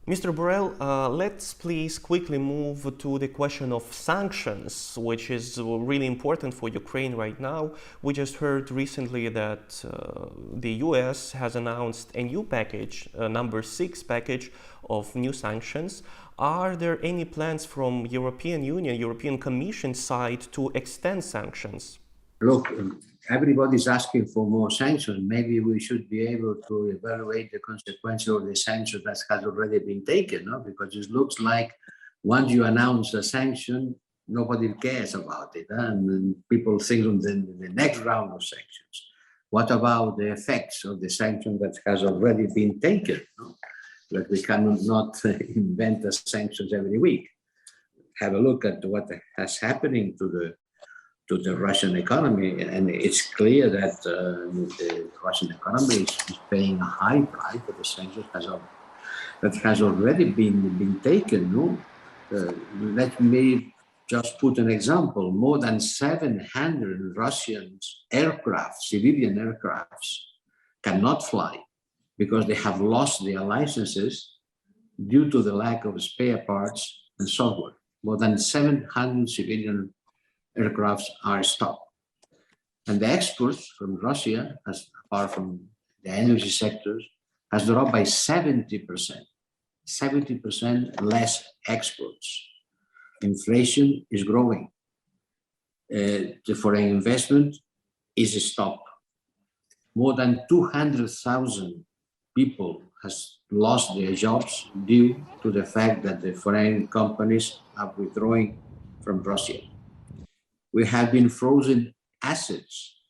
Mr. Borrell, let's please quickly move to the question of sanctions, which is really important for Ukraine right now. We just heard recently that the US has announced a new package, number 6 package of new sanctions. Are there any plans from European Union, European Commission side to extend sanctions? Look, everybody's asking for more sanctions. Maybe we should be able to evaluate the consequences of the sanctions that has already been taken, no? Because it looks like once you announce a sanction, nobody cares about it, and people think on the next round of sanctions. What about the effects of the sanction that has already been taken? No? Like we cannot invent the sanctions every week. Have a look at what has happening to the Russian economy, and it's clear that the Russian economy is paying a high price for the sanctions that has already been taken. No? Let me just put an example. More than 700 Russian aircraft, civilian aircrafts, cannot fly because they have lost their licenses due to the lack of spare parts and software. More than 700 civilian aircrafts are stopped. And the exports from Russia, apart from the energy sectors, has dropped by 70%. 70% less exports. Inflation is growing. The foreign investment is stopped. More than 200,000 people has lost their jobs due to the fact that the foreign companies are withdrawing from Russia. We have been frozen assets,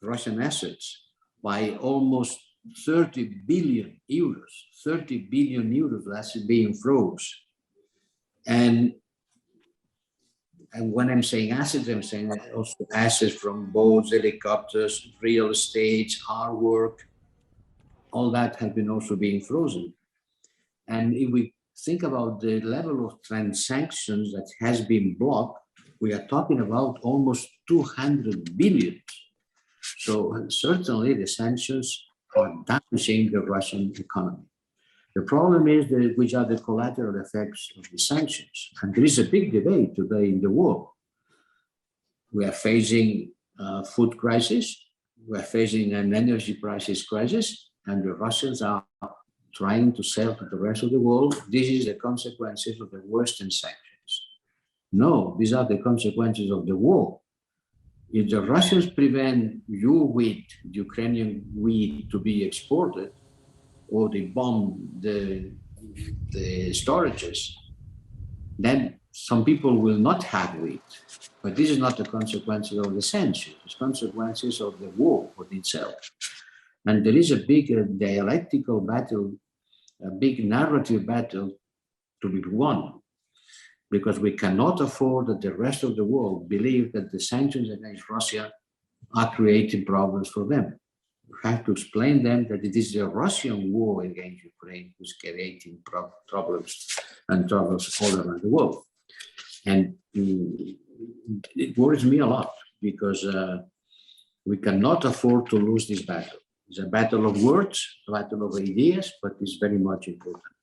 Russian assets, by almost 30 billion euros. 30 billion euros that's being froze. And when I'm saying assets, I'm saying also assets from boats, helicopters, real estate, artwork, all that has been also being frozen. And if we think about the level of sanctions that has been blocked, we are talking about almost 200 billion. So certainly the sanctions are damaging the Russian economy. The problem is which are the collateral effects of the sanctions. And there is a big debate today in the world. We are facing a food crisis, we are facing an energy prices crisis, and the Russians are trying to sell to the rest of the world. This is the consequences of the Western sanctions. No, these are the consequences of the war. If the Russians prevent your wheat, the Ukrainian wheat, to be exported, or they bomb the storages, then some people will not have wheat. But this is not the consequences of the sanctions, it's consequences of the war for itself. And there is a big dialectical battle, a big narrative battle to be won, because we cannot afford that the rest of the world believe that the sanctions against Russia are creating problems for them. We have to explain them that it is the Russian war against Ukraine who's creating problems and troubles all around the world. And it worries me a lot because we cannot afford to lose this battle. It's a battle of words, a battle of ideas, but it's very much important.